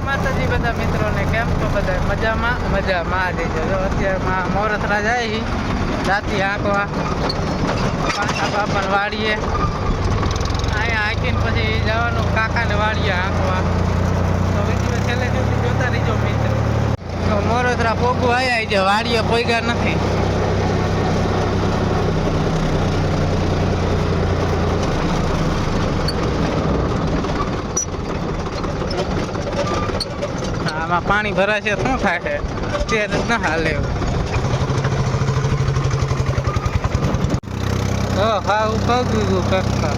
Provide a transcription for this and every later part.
માતાજી બધા મિત્રોને કેમ છો બધા મજામાં દેજો જો અત્યારમાં મોરતરા જાય રાતી આંકવા પાછા બાપાને વાડીએ અહીંયા આંકીને પછી જવાનું કાકાને વાડીએ આંકવા તો વિડીયો છેલ્લે સુધી જોતા રહીજો મિત્રો. તો મોરતરા પોગું આવ્યા છે વાડીએ પોગ્યા નથી. આમાં પાણી ભરાશે શું થાય છે તે જ ના હાલે. હા ઉપાવ દીધું કક્ષા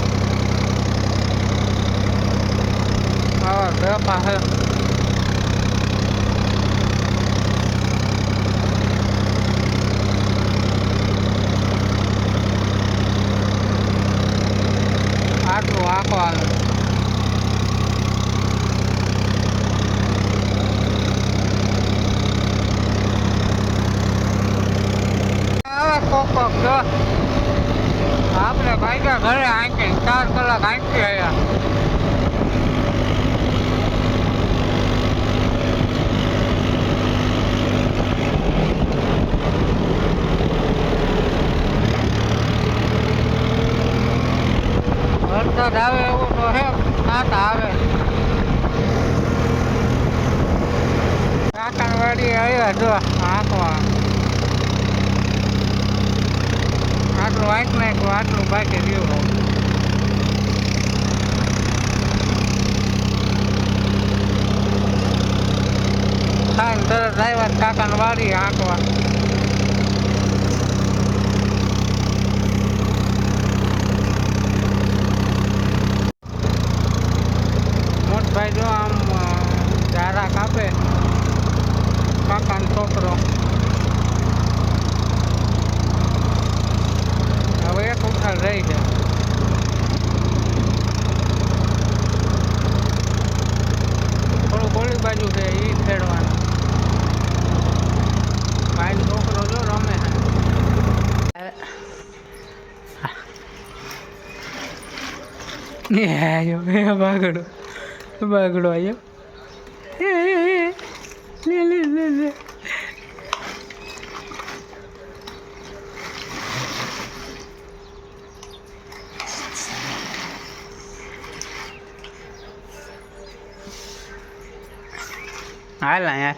હા ગપા હે આટલું આંકવાનું. કોક આપણે ભાગ્યા ઘરે આંકી 4 કલાક આંકી આવ્યા. વરસાદ આવે એવું તો હે નાતા આવે. કાકાણવાડી આવ્યા જો આંકવા. આટલું આંક નાખ્યું આટલું બાકી રહ્યું. ખાઈને તરત આવ્યા કાકાને વાડી આંકવા. મોટભાઈ જો આમ ઝારા કાપે કાકાનો છોકરો. હવે એક ઉઠાલ રહી છે. થોડું ગોળી બાજુ છે એ ખેડવાનું. ભાઈ છોકરો જો રમે છે. આવ્યો બાગડો આવ્યો. લે હાલ યાર